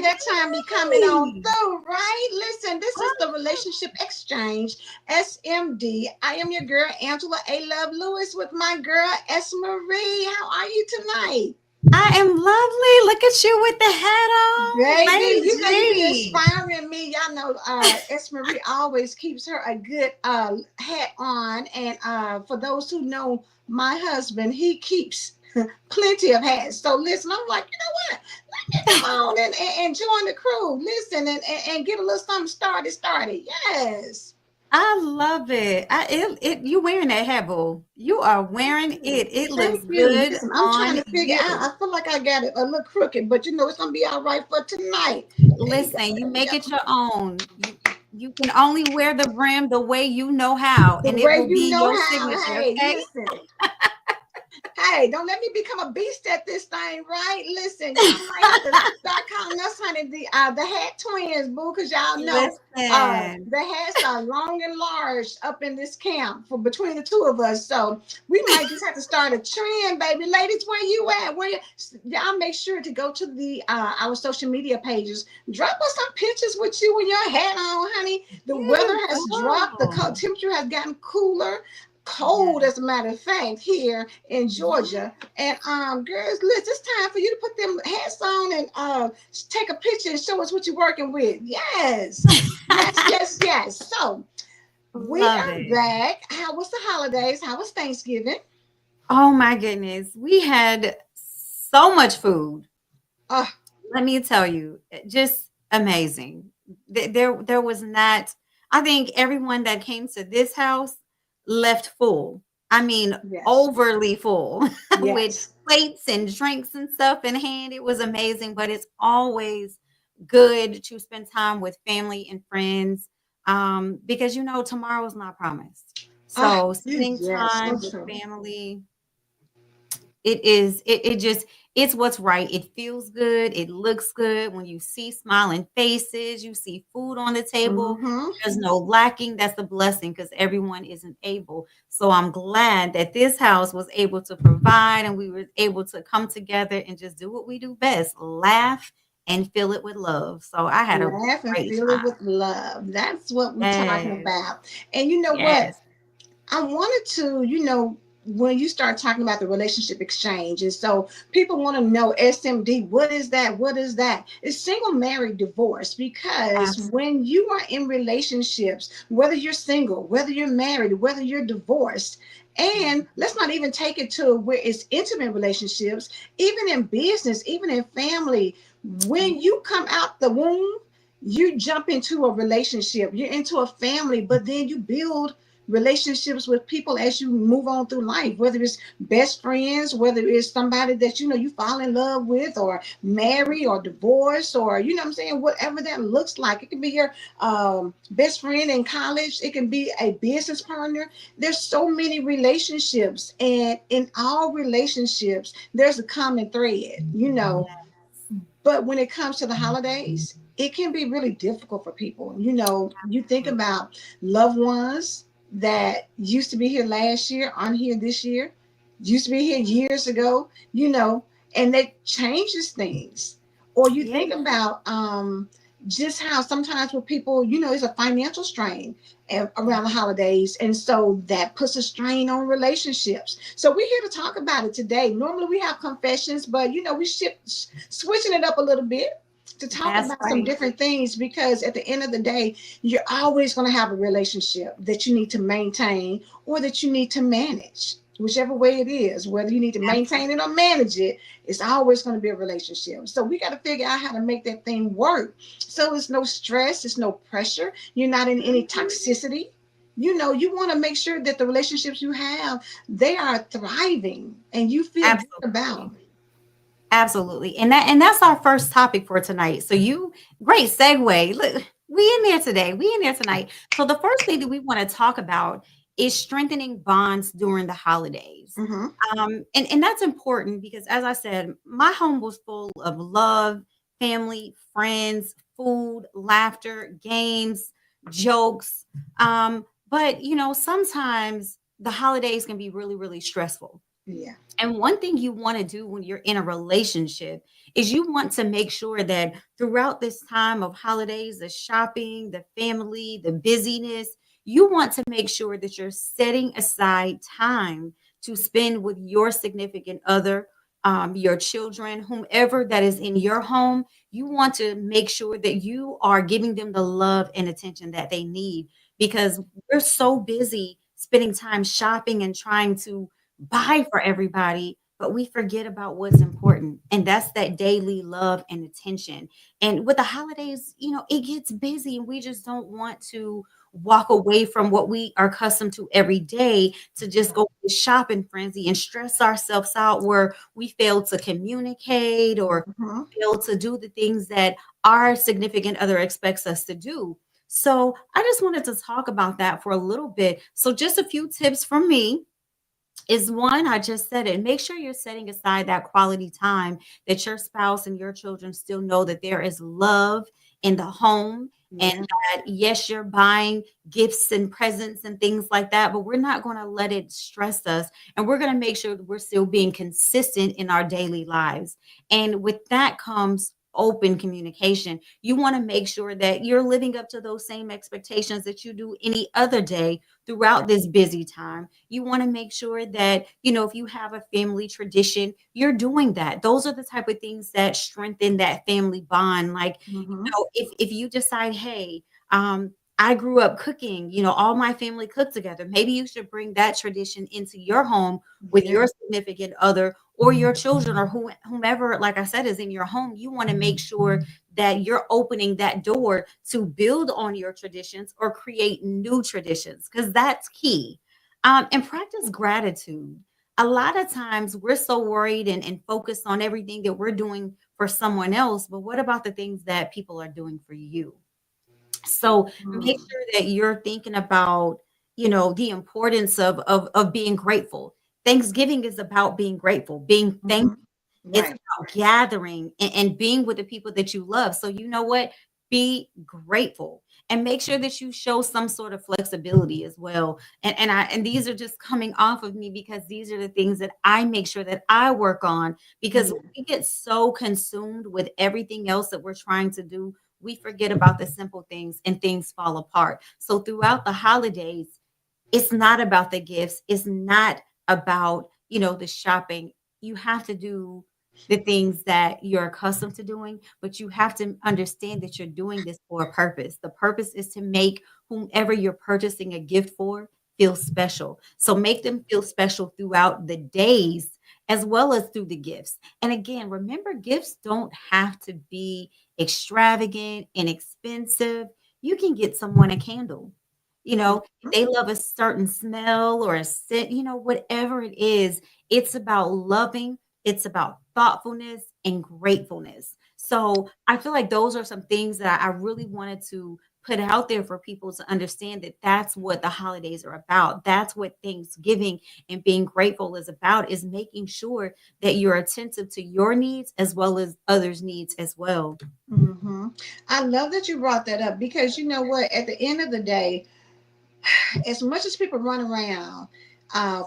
that time be coming on Hey. through, right? Listen, this is the Relationship Exchange, SMD. I am your girl, Angela A. Love Lewis, with my girl, S. Marie. How are you tonight? I am lovely. Look at you with the hat on, Baby, Lady you know you be G. inspiring me. Y'all know S. Marie always keeps her a good hat on. And for those who know my husband, he keeps plenty of hats. So listen, I'm like, you know what? Let me come on and join the crew. Listen and get a little something started. Yes. I love it. You wearing that hat, boo. You are wearing it. It looks Thank you. good Listen, I'm trying on to figure out. you. I feel like I got it a little crooked, but you know it's gonna be all right for tonight. There you go. Listen, you There you make it go. your own. You can only wear the brim the way you know how, The and it way will you be know your how. signature, Hey, okay? listen. Hey, don't let me become a beast at this thing, right? Listen, y'all might have to start calling us, honey, the hat twins, boo, because y'all know Listen. the hats are long and large up in this camp for between the two of us. So we might just have to start a trend, baby. Ladies, where you at? Where you, y'all make sure to go to the our social media pages. Drop us some pictures with you with your hat on, honey. The There weather you has dropped. The go. temperature has gotten cooler, cold Yes. as a matter of fact here in Yes. Georgia. And girls, listen, it's time for you to put them hats on and take a picture and show us what you're working with. Yes. Yes. So we Love are it. back. How was the holidays? How was Thanksgiving? Oh my goodness. We had so much food. Uh, Let me tell you, just amazing. There was not, I think everyone that came to this house left full. I mean, yes. overly full with Yes. plates and drinks and stuff in hand. It was amazing, but it's always good to spend time with family and friends because you know tomorrow's not promised. So spending Yes, so time with true. family, it just it's what's right. It feels good, it looks good when you see smiling faces, you see food on the table. Mm-hmm. There's no lacking. That's a blessing because everyone isn't able. So I'm glad that this house was able to provide and we were able to come together and just do what we do best, laugh and fill it with love. So I had a Laugh and great fill it time. with love. That's what we're talking Yes, about. And you know what? yes. I wanted to, when you start talking about the relationship exchange, and so people want to know SMD, what is that? What is that? It's single, married, divorce. Because when you are in relationships, whether you're single, whether you're married, whether you're divorced, and let's not even take it to where it's intimate relationships, even in business, even in family, when Yeah, you come out the womb, you jump into a relationship, you're into a family, but then you build relationships with people as you move on through life, whether it's best friends, whether it's somebody that you fall in love with, or marry, or divorce, or what I'm saying, whatever that looks like. It can be your best friend in college, it can be a business partner. There's so many relationships, and in all relationships there's a common thread. But when it comes to the holidays, it can be really difficult for people. You think about loved ones that used to be here last year, aren't here this year, used to be here years ago, and that changes things. Or you yeah, think about just how sometimes with people, it's a financial strain yeah. around the holidays. And so that puts a strain on relationships. So we're here to talk about it today. Normally we have confessions, but we switching it up a little bit to talk That's about some right. different things, because at the end of the day, you're always going to have a relationship that you need to maintain or that you need to manage, whichever way it is. Whether you need to maintain it or manage it, it's always going to be a relationship. So we got to figure out how to make that thing work, so it's no stress, it's no pressure, you're not in any toxicity. You want to make sure that the relationships you have, they are thriving and you feel good about Absolutely. Absolutely. And that's our first topic for tonight. So you great segue. Look, we in there today. We in there tonight. So the first thing that we want to talk about is strengthening bonds during the holidays. them. Hmm. And that's important because as I said, my home was full of love, family, friends, food, laughter, games, jokes. But sometimes the holidays can be really, really stressful. Yeah. And one thing you want to do when you're in a relationship is you want to make sure that throughout this time of holidays, the shopping, the family, the busyness, you want to make sure that you're setting aside time to spend with your significant other, your children, whomever that is in your home. You want to make sure that you are giving them the love and attention that they need, because we're so busy spending time shopping and trying to buy for everybody, but we forget about what's important. And that's that daily love and attention. And with the holidays, it gets busy and we just don't want to walk away from what we are accustomed to every day to just go to shopping frenzy and stress ourselves out where we fail to communicate or Mhm. fail to do the things that our significant other expects us to do. So I just wanted to talk about that for a little bit. So just a few tips from me is one, I just said it. Make sure you're setting aside that quality time that your spouse and your children still know that there is love in the home, and Yeah. that, yes, you're buying gifts and presents and things like that, but we're not going to let it stress us. And we're going to make sure that we're still being consistent in our daily lives. And with that comes open communication. You want to make sure that you're living up to those same expectations that you do any other day throughout this busy time. You want to make sure that, if you have a family tradition, you're doing that. Those are the type of things that strengthen that family bond. Like, Mhm. if you decide, hey, I grew up cooking, all my family cooked together. Maybe you should bring that tradition into your home with Yeah. your significant other or your children or whomever, like I said, is in your home. You want to make sure that you're opening that door to build on your traditions or create new traditions, because that's key. And practice gratitude. A lot of times we're so worried and focused on everything that we're doing for someone else, but what about the things that people are doing for you? So make Mm. sure that you're thinking about, the importance of being grateful. Thanksgiving is about being grateful, being thankful. Mhm. It's Right. about gathering and being with the people that you love. So you know what? Be grateful and make sure that you show some sort of flexibility as well. And these are just coming off of me because these are the things that I make sure that I work on, because Yeah. we get so consumed with everything else that we're trying to do, we forget about the simple things and things fall apart. So throughout the holidays, it's not about the gifts. It's not about, the shopping. You have to do the things that you're accustomed to doing, but you have to understand that you're doing this for a purpose. The purpose is to make whomever you're purchasing a gift for feel special. So make them feel special throughout the days as well as through the gifts. And again, remember, gifts don't have to be extravagant and expensive. You can get someone a candle. If Mhm. they love a certain smell or a scent, whatever it is, it's about loving, it's about thoughtfulness and gratefulness. So I feel like those are some things that I really wanted to put out there for people to understand, that that's what the holidays are about. That's what Thanksgiving and being grateful is about, is making sure that you're attentive to your needs as well as others' needs as well. Mhm. I love that you brought that up because you know what? At the end of the day, as much as people run around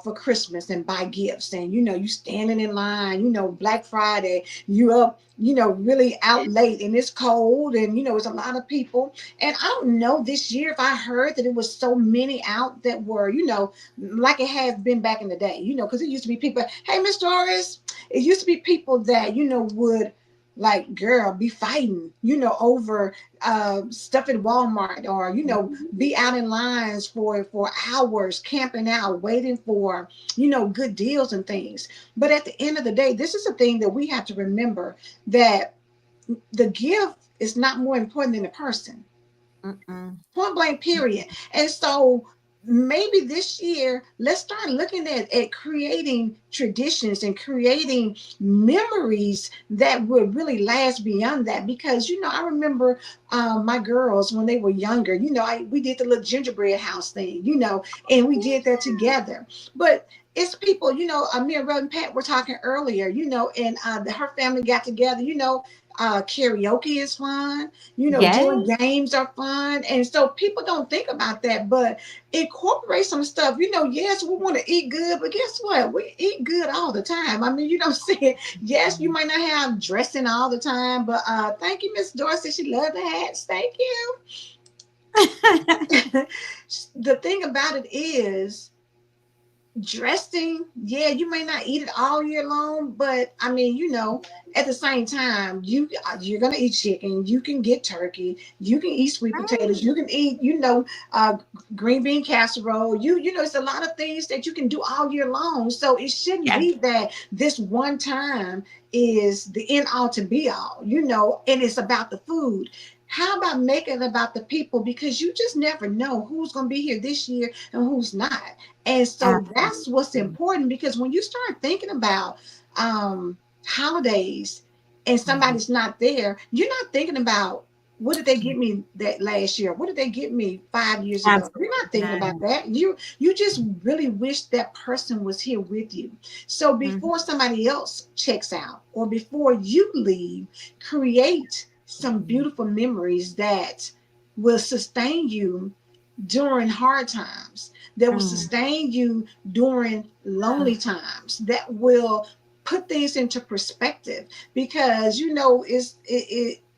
for Christmas and buy gifts, and you standing in line, Black Friday, you up, really out late, and it's cold, and it's a lot of people. And I don't know this year if I heard that it was so many out that were, like it has been back in the day, because it used to be people. Hey, Miss Doris, it used to be people that would like girl be fighting over stuff at Walmart, or be out in lines for hours, camping out, waiting for good deals and things. But at the end of the day, this is a thing that we have to remember, that the gift is not more important than the person. Mm-mm. Point blank, period. And so maybe this year, let's start looking at creating traditions and creating memories that would really last beyond that. Because I remember my girls when they were younger. We did the little gingerbread house thing, and we did that together. But it's people, me and Reverend Pat were talking earlier, and her family got together, Karaoke is fun. Doing Yes. games are fun. And so people don't think about that, but incorporate some stuff. Yes, we want to eat good, but guess what? We eat good all the time. I mean, say, yes, you might not have dressing all the time, but thank you, Miss Dorsey. She loved the hats. Thank you. The thing about it is, dressing, yeah, you may not eat it all year long, but I mean, at the same time, you're gonna eat chicken, you can get turkey, you can eat sweet potatoes, Right. you can eat, green bean casserole. It's a lot of things that you can do all year long. So it shouldn't Yeah. be that this one time is the end all to be all, and it's about the food. How about making it about the people? Because you just never know who's going to be here this year and who's not. And so that's what's Absolutely. important, because when you start thinking about holidays and Mhm. somebody's not there, you're not thinking about what did they get me that last year? What did they get me 5 years ago? You're Absolutely not thinking not. about that. You just really wish that person was here with you. So Mhm. before somebody else checks out or before you leave, create some beautiful memories that will sustain you during hard times, that will Mm. sustain you during lonely times, that will put things into perspective. Because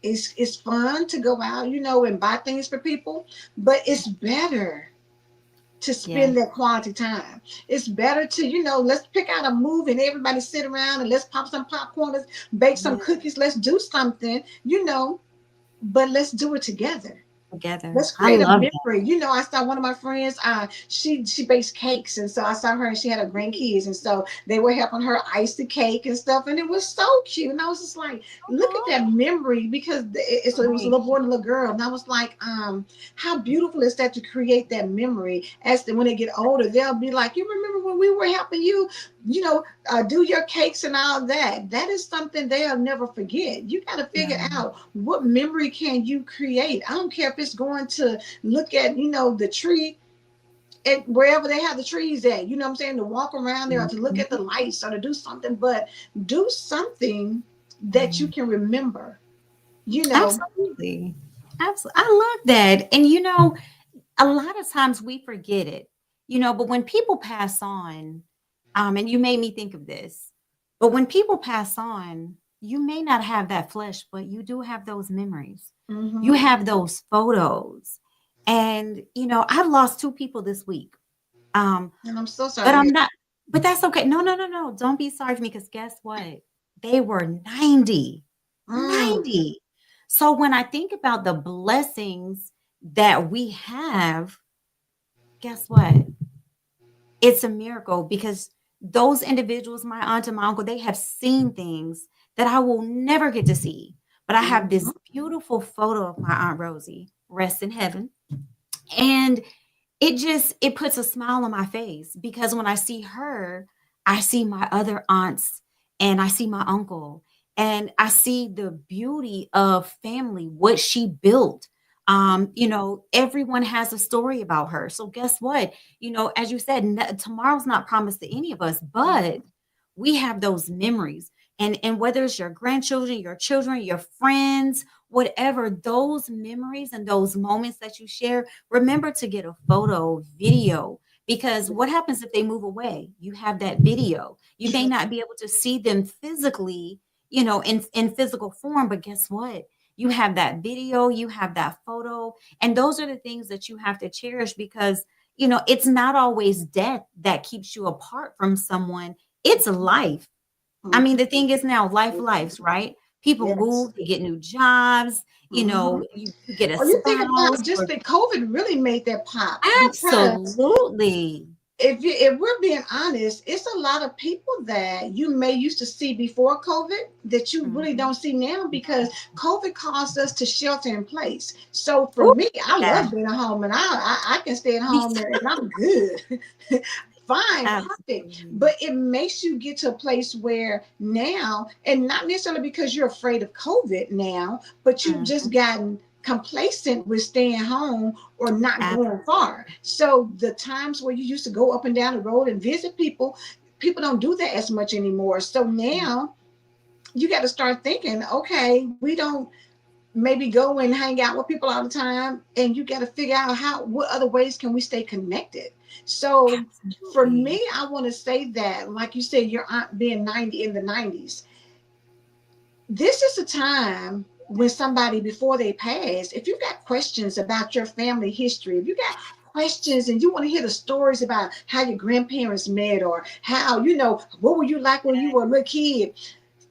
it's fun to go out, and buy things for people, but it's better to Yeah. spend that quality time. It's better to, let's pick out a movie and everybody sit around and let's pop some popcorn, let's bake some Yeah. cookies, let's do something, but let's do it together. Together. Let's I create a love that. memory. I saw one of my friends, she bakes cakes, and so I saw her and she had her grandkids, and so they were helping her ice the cake and stuff, and it was so cute. And I was just like, look at Oh, that memory, because it was a right. little boy and a little girl, and I was like, how beautiful is that to create that memory? When they get older, they'll be like, you remember when we were helping you, you know, do your cakes and all that. That is something they'll never forget. You got to figure Yeah. out what memory can you create. I don't care if it's going to look at, the tree at wherever they have the trees at, you know what I'm saying, to walk around there or to look at the Mhm. lights or to do something, but do something that you Mm. can remember, you know. Absolutely. Absolutely. I love that. And a lot of times we forget it, but when people pass on, and you made me think of this, but when people pass on, you may not have that flesh, but you do have those memories. You Hmm. have those photos. And, I've lost two people this week. Um, And I'm so sorry but to hear. I'm not, but that's okay. No, no, no, no. Don't be sorry for me because guess what? They were 90, Mm, 90. So when I think about the blessings that we have, guess what? It's a miracle because those individuals, my aunt and my uncle, they have seen things that I will never get to see. But I have mhm, this beautiful photo of my Aunt Rosie, rest in heaven. And it puts a smile on my face because when I see her, I see my other aunts and I see my uncle and I see the beauty of family, what she built. Everyone has a story about her. So guess what? As you said, tomorrow's not promised to any of us, but we have those memories. And whether it's your grandchildren, your children, your friends, whatever, those memories and those moments that you share, remember to get a photo, video, because what happens if they move away? You have that video. You may true. not be able to see them physically, in physical form, but guess what? You have that video, you have that photo, and those are the things that you have to cherish because it's not always death that keeps you apart from someone. It's life. I mean, Mhm. the thing is now lives, right? People Yes. move, they get new jobs, Hmm. you get a Or you think spouse about just or that COVID really made that pop, because absolutely. if we're being honest, it's a lot of people that you may used to see before COVID that you really Mhm. don't see now, because COVID caused us to shelter in place. So for Ooh, me, I yeah. love being at home, and I can stay at Me home, and too. I'm good. Fine, perfect. Absolutely. But it makes you get to a place where now, and not necessarily because you're afraid of COVID now, but you've just Mhm. gotten complacent with staying home or not going far. So the times where you used to go up and down the road and visit people, people don't do that as much anymore. So Absolutely. now you got to start thinking, okay, we don't maybe go and hang out with people all the time, and you got to figure out how, what other ways can we stay connected. So for me, Absolutely. I want to say that, like you said, your aunt being 90 in the 90s, this is a time when somebody, before they pass, if you've got questions about your family history, if you got questions and you want to hear the stories about how your grandparents met, or how, what were you like when you were a little kid,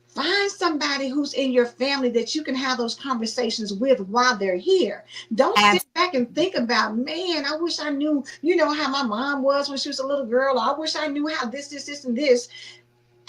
find somebody who's in your family that you can have those conversations with while they're here. Don't sit back and Absolutely. think about, man, I wish I knew, how my mom was when she was a little girl. Or I wish I knew how this, and this.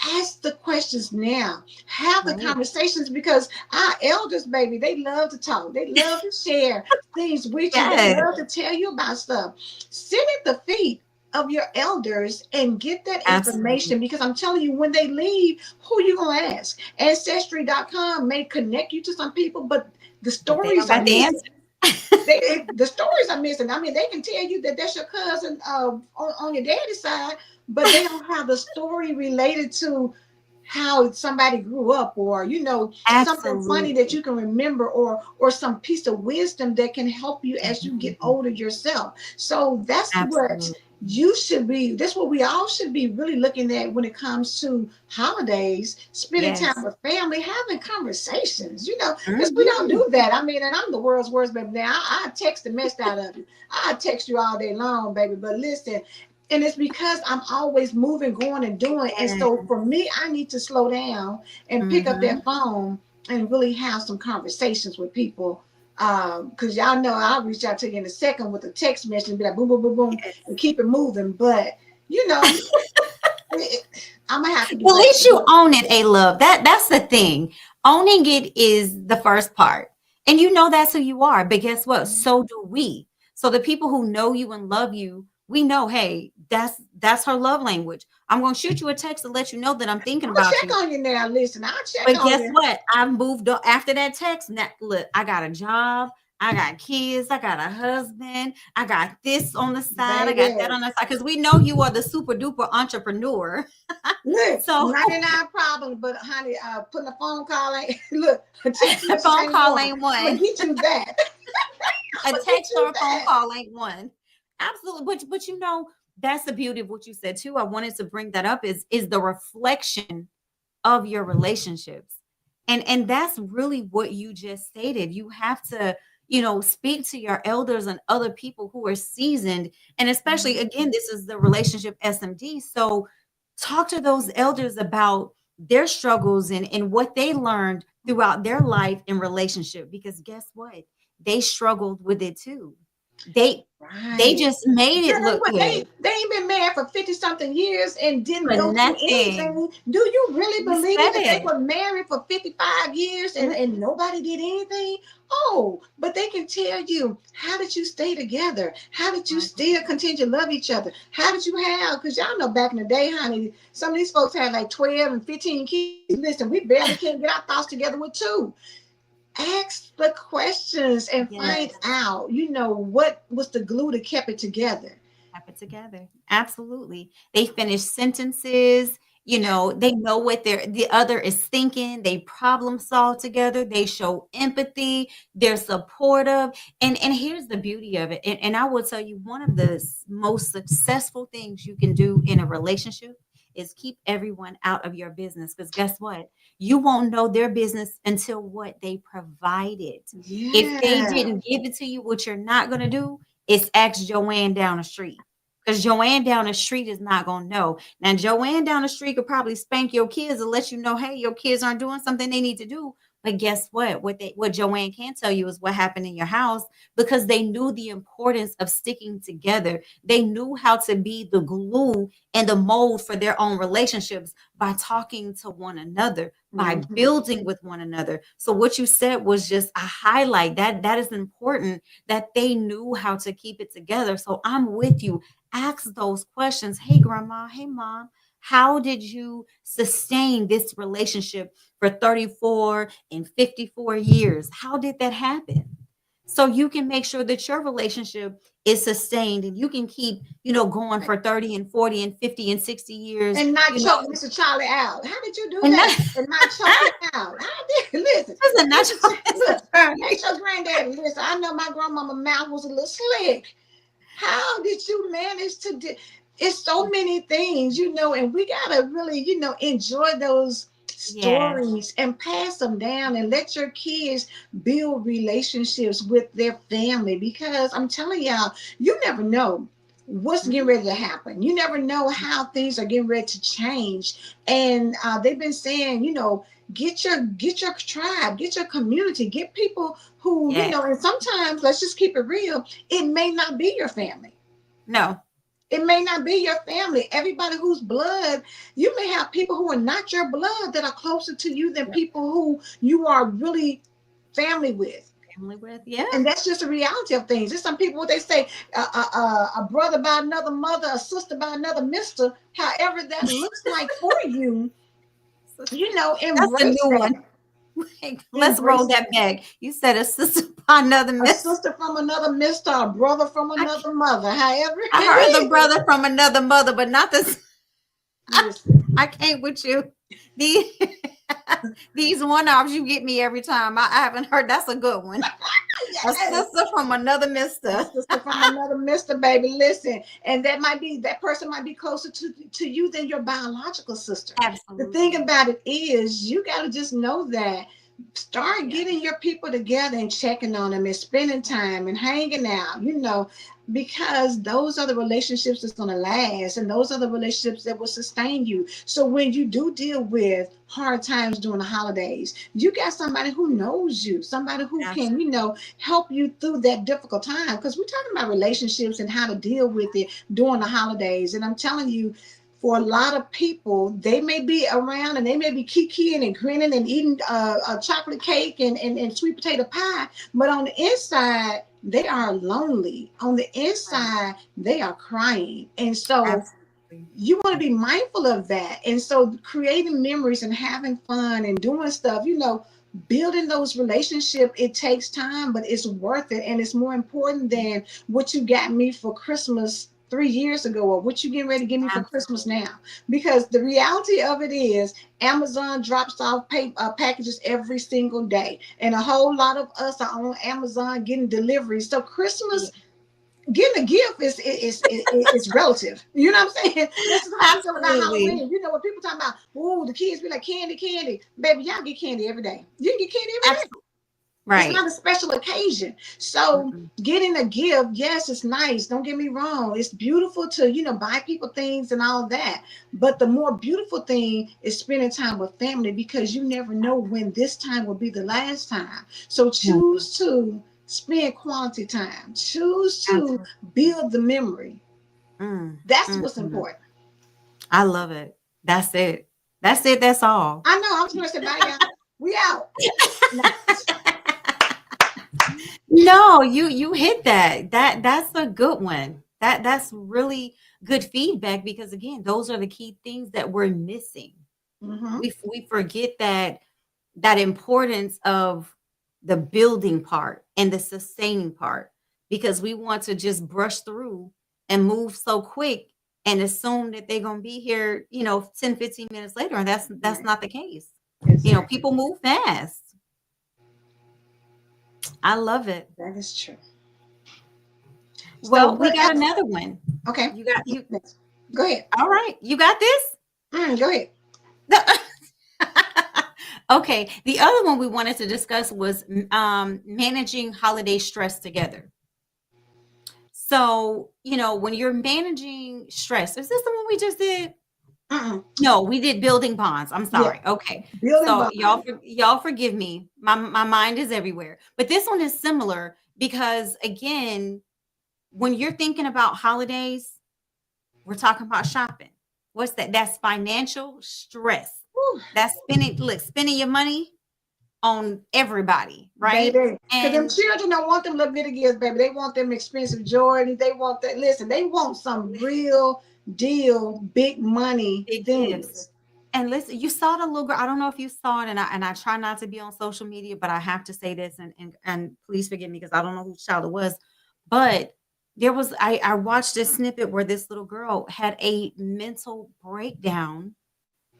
Ask the questions now. Have the Right. conversations, because our elders, baby, they love to talk. They love to share things with you. They Yes. love to tell you about stuff. Sit at the feet of your elders and get that Absolutely. information, because I'm telling you, when they leave, who you gonna ask? Ancestry.com may connect you to some people, but the But they don't stories are got the missing. answer. The stories are missing. I mean, they can tell you that that's your cousin, on your daddy's side, but they don't have the story related to how somebody grew up, or something funny that Absolutely. you can remember, or some piece of wisdom that can help you as you get Mhm. older yourself. So that's what Absolutely. you should be, that's what we all should be really looking at when it comes to holidays, spending time Yes. with family, having conversations, because we don't Mhm. do that. I mean, and I'm the world's worst baby. Now I text the mess out of you. I text you all day long, baby, but listen. And it's because I'm always moving, going, and doing. And so Yes. for me, I need to slow down and pick up that Mhm. phone and really have some conversations with people. Because y'all know I'll reach out to you in a second with a text message and be like, boom, boom, boom, boom, and keep it moving. But, you know, I'm going to have to do Well, at better. least you own it, A Love. That's the thing. Owning it is the first part. And you know that's who you are. But guess what? So do we. So the people who know you and love you, we know, hey, that's her love language. I'm gonna shoot you a text to let you know that I'm thinking I'll about check you. on you now. Listen, I'll check But on guess you. what? I've moved on after that text. Now, look, I got a job. I got kids. I got a husband. I got this on the side. I got that Baby, on the side. Because we know you are the super duper entrepreneur. look, So 99 problems, but honey, putting a phone call ain't, look, a text a message phone ain't call one. ain't I'm going one. to get you that. A I'm going to get text you or a phone that. call ain't one. Absolutely. But you know, that's the beauty of what you said too. I wanted to bring that up is the reflection of your relationships. And that's really what you just stated. You have to, speak to your elders and other people who are seasoned. And especially again, this is the relationship SMD. So talk to those elders about their struggles and what they learned throughout their life in relationship, because guess what, they struggled with it too. They Right. just made it Girl, look what, good they ain't been married for 50 something years and didn't for go through nothing. anything. Do you really You believe said that they it. were married for 55 years and nobody did anything? Oh, but they can tell you, how did you stay together? How did you Right. still continue to love each other? How did you have, because y'all know back in the day, honey, some of these folks had like 12 and 15 kids. Listen, we barely can't get our thoughts together with two. Ask the questions and find Yes. out, what was the glue that kept it together. Tap it together. Absolutely. They finish sentences, they know what the other is thinking, they problem solve together, they show empathy, they're supportive. And here's the beauty of it. And I will tell you, one of the most successful things you can do in a relationship is keep everyone out of your business. Because guess what? You won't know their business until what they provided. If they Yeah. didn't give it to you, what you're not going to do is ask Joanne down the street, because Joanne down the street is not going to know. Now, Joanne down the street could probably spank your kids and let you know, hey, your kids aren't doing something they need to do. But guess what? What Joanne can't tell you is what happened in your house, because they knew the importance of sticking together. They knew how to be the glue and the mold for their own relationships by talking to one another, by Mhm. building with one another. So what you said was just a highlight. That is important, that they knew how to keep it together. So I'm with you. Ask those questions. Hey, grandma. Hey, mom. How did you sustain this relationship for 34 and 54 years? How did that happen? so you can make sure that your relationship is sustained and you can keep, going for 30 and 40 and 50 and 60 years, And not choke Mr. Charlie out. How did you do and that? not, And not choke him out. How did listen? that's a natural Look, attorney. ask your granddaddy. Listen, I know my grandmama mouth was a little slick. How did you manage to do? It's so many things, and we gotta really, enjoy those Yes. stories and pass them down and let your kids build relationships with their family, because I'm telling y'all, you never know what's getting Mhm. ready to happen. You never know how things are getting ready to change. And they've been saying, get your tribe, get your community, get people who, Yes. and sometimes, let's just keep it real, it may not be your family. No. It may not be your family. Everybody who's blood, you may have people who are not your blood that are closer to you than Yep. people who you are really family with. Family with, yeah. And that's just the reality of things. There's some people, what they say, a brother by another mother, a sister by another mister, however that looks like for you, That's a embrace new that. one. Let's roll Embrace that that. back. You said a sister by another A miss. sister from another mister, a brother from I, another mother, however I heard the it is. brother from another mother, but not this. Listen. I can't with you. These, these one-offs you get me every time. I haven't heard. That's a good one. A Yes. sister from another A mister. sister from another mister, baby. Listen, and that person might be closer to you than your biological sister. The thing Absolutely. about it is, you got to just know that. Start Yeah. getting your people together and checking on them and spending time and hanging out, because those are the relationships that's going to last, and those are the relationships that will sustain you. So when you do deal with hard times during the holidays, you got somebody who knows you, somebody who can, Absolutely. help you through that difficult time, because we're talking about relationships and how to deal with it during the holidays. And I'm telling you, for a lot of people, they may be around and they may be kikiing and grinning and eating a chocolate cake and sweet potato pie, but on the inside, they are lonely. On the Right. inside, they are crying. And so Absolutely. you want to be mindful of that. And so creating memories and having fun and doing stuff, building those relationships, it takes time, but it's worth it. And it's more important than what you got me for Christmas 3 years ago, or what you getting ready to give me for Christmas Absolutely. now. Because the reality of it is, Amazon drops off packages every single day. And a whole lot of us are on Amazon getting deliveries. So Yeah. Christmas, getting a gift is relative. You know what I'm saying? This is how we feel about Absolutely. Halloween. What people talking about? Oh, the kids be like, candy, candy. Baby, y'all get candy every day. You can get candy every day. Absolutely. It's Right. not a special occasion. So Mm-mm. getting a gift, yes, it's nice. Don't get me wrong. It's beautiful to, buy people things and all that. But the more beautiful thing is spending time with family, because you never know when this time will be the last time. So Mhm. choose to spend quality time. Choose to Absolutely. build the memory. Mm, That's mm, what's mm. important. I love it. That's it. That's it. That's all. I know. I was going to say, bye, y'all. We out. No, you hit that. That's a good one. That's really good feedback because again, those are the key things that we're missing. Mm-hmm. We forget that importance of the building part and the sustaining part because we want to just brush through and move so quick and assume that they're going to be here, 10, 15 minutes later. And that's Right. not the case. Exactly. People move fast. I love it. That is true. So Well, we what got else? another one. Okay. You got you. Next. Go ahead. All right. You got this? Go ahead. Okay. The other one we wanted to discuss was managing holiday stress together. So, when you're managing stress, is this the one we just did? Uh-uh. No, we did building bonds. I'm Yeah. sorry. Okay. Building So bond. y'all forgive me. My mind is everywhere. But this one is similar because again, when you're thinking about holidays, we're talking about shopping. What's that? That's financial stress. Whew, That's spending your money on everybody, right? baby. Because them And children don't want them little bitty gifts, baby. They want them expensive Jordans. They want that. Listen, they want some real deal, big money big gifts. things. And listen, you saw the little girl. I don't know if you saw it, and I try not to be on social media, but I have to say this, and please forgive me because I don't know whose child it was, but there was I watched this snippet where this little girl had a mental breakdown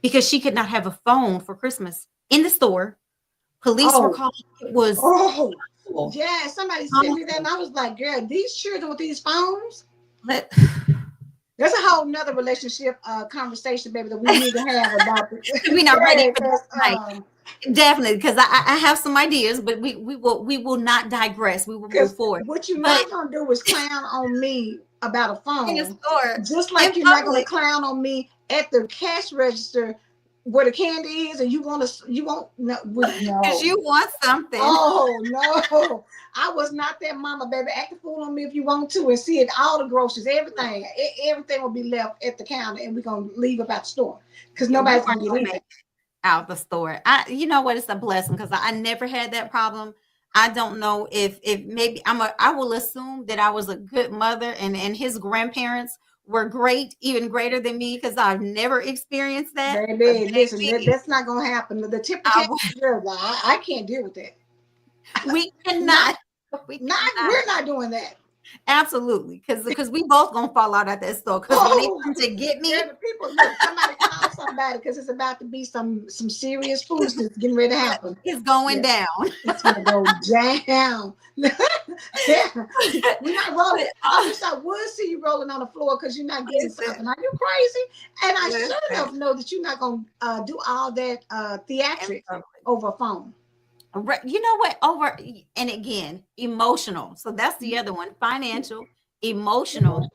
because she could not have a phone for Christmas in the store. Police were Oh, called. It was oh, awful. yeah. Somebody sent me that, and Awful. I was like, girl, these children with these phones. Let There's a whole nother relationship conversation, baby, that we need to have about it. we're not ready Yeah, for that 'cause, tonight. Definitely, because I have some ideas, but we will not digress. We will move because forward. what you're But not gonna do is clown on me about a in the phone, store, just in like you're not gonna public, clown on me at the cash register where the candy is, and you won't no, because no. you want something. Oh no, I was not that mama, baby. Act a fool on me if you want to, and see it. All the groceries, everything, everything will be left at the counter, and we're gonna leave about the store because Yeah, we nobody's weren't gonna get gonna make anything. out the store. You know what? It's a blessing because I never had that problem. I don't know if maybe I will assume that I was a good mother and his grandparents were great, even greater than me because I've never experienced that. But Baby, listen, baby, that's not gonna happen. The tip of the I, cap, girl, I can't deal with that. we Not, cannot, we not, cannot. we're not doing that. Absolutely, because we both gonna fall out at that store. Because when they Oh, come to get girl, me, the people look. Somebody call somebody because it's about to be some serious foolishness getting ready to happen. it's going Yeah, down. it's gonna go down. Yeah, we're not rolling. But, I wish I would see you rolling on the floor because you're not getting listen, something. Are you crazy? And I sure listen. enough know that you're not gonna do all that And theatrics so, over a phone. right, you know what? Over and again, emotional. So that's the other one: financial, emotional,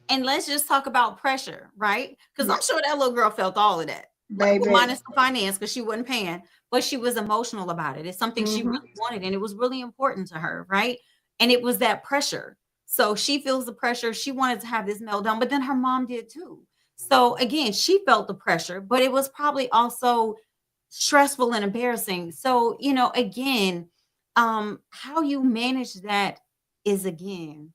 and let's just talk about pressure, right? Because Yeah, I'm sure that little girl felt all of that, well, baby. minus the finance because she wasn't paying, but she was emotional about it. It's something she Mm-hmm. really wanted, and it was really important to her, right? And it was that pressure. So she feels the pressure. She wanted to have this meltdown, but then her mom did too. So again, she felt the pressure, but it was probably also stressful and embarrassing. So, again, how you manage that is again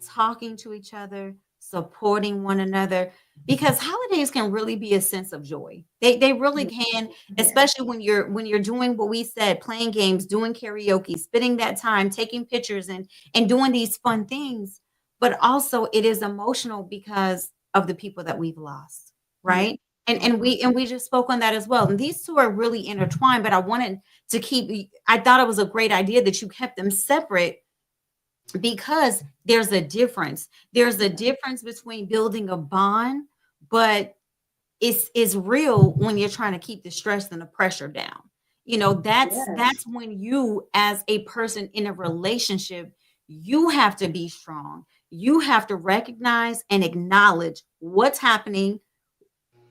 talking to each other, supporting one another, because holidays can really be a sense of joy. They really can, Yeah. especially when you're doing what we said, playing games, doing karaoke, spending that time, taking pictures and doing these fun things. But also it is emotional because of the people that we've lost, Yeah. right? And we just spoke on that as well. And these two are really intertwined, but I wanted to keep I thought it was a great idea that you kept them separate because there's a difference. There's a difference between building a bond, but it's real when you're trying to keep the stress and the pressure down. That's Yes. that's when you, as a person in a relationship, you have to be strong. You have to recognize and acknowledge what's happening,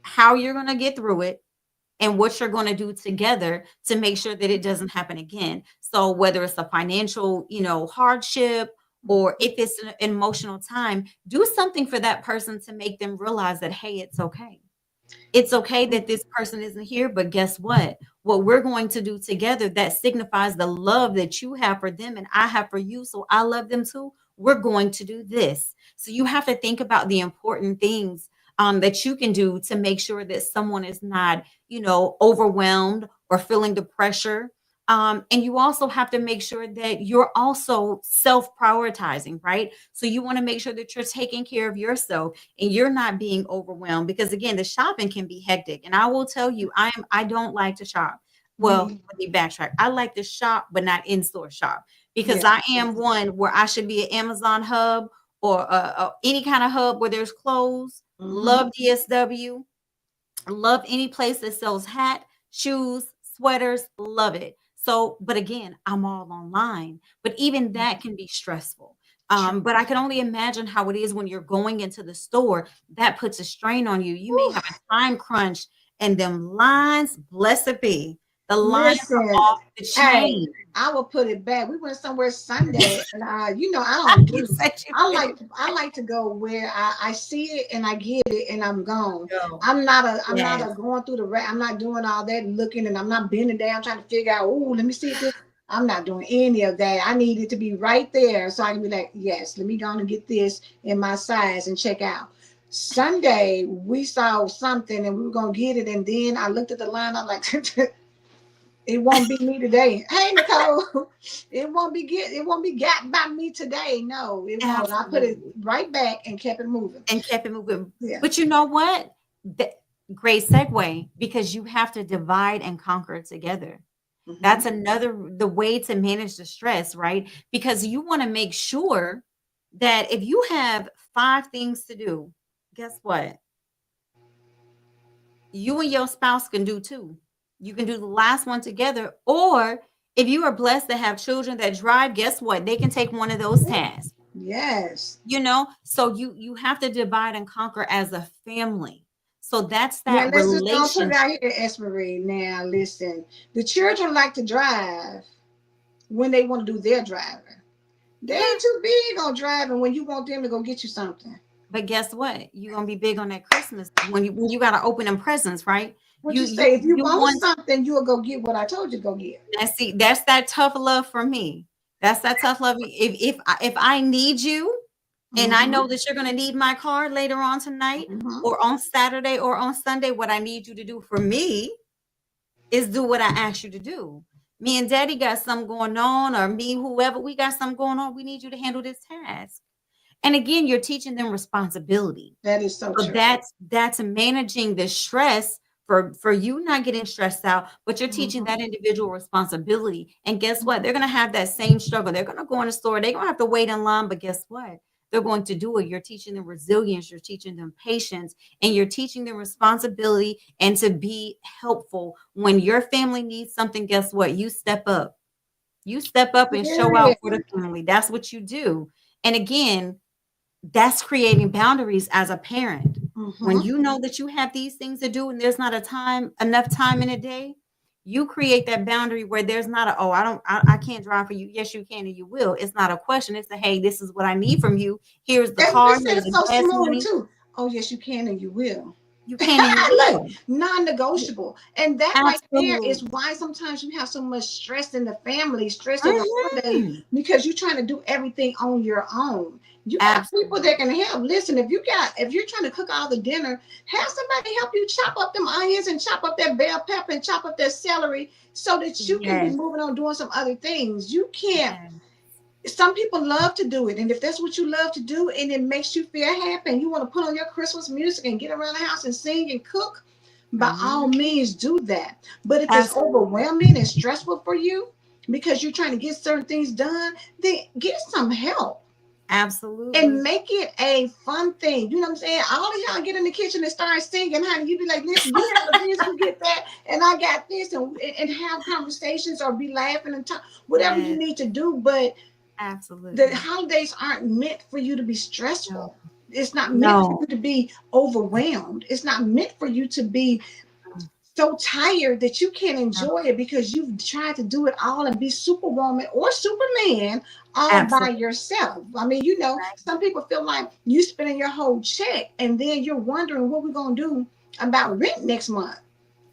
how you're going to get through it, and what you're going to do together to make sure that it doesn't happen again. So whether it's a financial, hardship, or if it's an emotional time, do something for that person to make them realize that, hey, it's okay. It's okay that this person isn't here, but guess what? What we're going to do together that signifies the love that you have for them and I have for you. So I love them too. We're going to do this. So you have to think about the important things that you can do to make sure that someone is not, overwhelmed or feeling the pressure. And you also have to make sure that you're also self prioritizing, right? So you want to make sure that you're taking care of yourself and you're not being overwhelmed because again, the shopping can be hectic. And I will tell you, I don't like to shop. Well, Me. let me backtrack. I like to shop, but not in-store shop because Yeah. I am one where I should be an Amazon hub or any kind of hub where there's clothes. Mm-hmm. Love DSW. Love any place that sells hat, shoes, sweaters, love it. So, but again, I'm all online. But even that can be stressful. True. But I can only imagine how it is when you're going into the store. That puts a strain on you. You may have a time crunch, and them lines, blessed be, the lines are Listen, off the hey, chain. I will put it back. We went somewhere Sunday, and I don't You do. said you I did. like I like to go where I see it and I get it and I'm gone. Go. I'm not a Yes. going through the I'm not doing all that looking and I'm not bending down trying to figure out. Oh, let me see if this. I'm not doing any of that. I need it to be right there so I can be like, yes, let me go on and get this in my size and check out. Sunday we saw something and we were gonna get it, and then I looked at the line. I'm like, it won't be me today. Hey Nicole, it won't be got by me today. No, it won't. I put it Absolutely. right back and kept it moving. And kept it moving. Yeah. But you know what? The, great segue, because you have to divide and conquer together. Hmm. That's another the way to manage the stress, right? Because you want to make sure that if you have 5 things to do, guess what? You and your spouse can do 2. You can do the last one together. Or if you are blessed to have children that drive, guess what? They can take one of those tasks. Yes. So you have to divide and conquer as a family. So that's Now that let's just don't put it relationship. out here, Esmeree. Now listen, the children like to drive when they want to do their driving. They Yeah. ain't too big on driving when you want them to go get you something. But guess what? You're gonna be big on that Christmas when you gotta open them presents, right? What You you you say? If you you want want something, you'll go get what I told you to go get. that's that tough love for me. That's that tough love. If I need you and I Mm-hmm. know that you're gonna need my car later on tonight Mm-hmm. or on Saturday or on Sunday, what I need you to do for me is do what I asked you to do. Me and daddy got something going on, or me, whoever, we got something going on. We need you to handle this task. And again, you're teaching them responsibility. That is so So true. that's managing the stress for you not getting stressed out, but you're teaching Mm-hmm. that individual responsibility. And guess what? They're gonna have that same struggle. They're gonna go in the store, they're gonna have to wait in line, but guess what? They're going to do it. You're teaching them resilience, you're teaching them patience, and you're teaching them responsibility and to be helpful. When your family needs something, guess what? You step up. You step up and show out Period. for the family. That's what you do. And again, that's creating boundaries as a parent. When Mm-hmm. you know that you have these things to do and there's not enough time in a day, you create that boundary where there's not a, oh, I can't drive for you. Yes, you can and you will. It's not a question. It's a, hey, this is what I need from you. Here's the Esme car, said here's it the so gas smooth money. too. Oh yes, you can and you will. You can and you Look, will. non-negotiable. And that right there is Absolutely. why sometimes you have so much stress in the family, stress over holidays, Mhm. because you're trying to do everything on your own. You got people that Absolutely. can help. Listen, if you're trying to cook all the dinner, have somebody help you chop up them onions and chop up that bell pepper and chop up that celery so that you can be Yes. moving on doing some other things. You can't. Yes. Some people love to do it, and if that's what you love to do and it makes you feel happy and you want to put on your Christmas music and get around the house and sing and cook, by all Mhm. means do that. But if it's Absolutely. overwhelming and stressful for you because you're trying to get certain things done, then get some help and Absolutely. make it a fun thing. You know what I'm saying? All of y'all get in the kitchen and start singing, honey. You be like, listen, you have this, you get that, and I got this, and have conversations or be laughing and talk, whatever you Yes. need to do. But the Absolutely. holidays aren't meant for you to be No. stressful. It's not meant for No. you to be overwhelmed. It's not meant for you to be so tired that you can't No. enjoy it because you've tried to do it all and be superwoman or superman all by Absolutely. yourself. I mean, you know, some people feel like you spending your whole check and then you're wondering what we're gonna do about rent next month.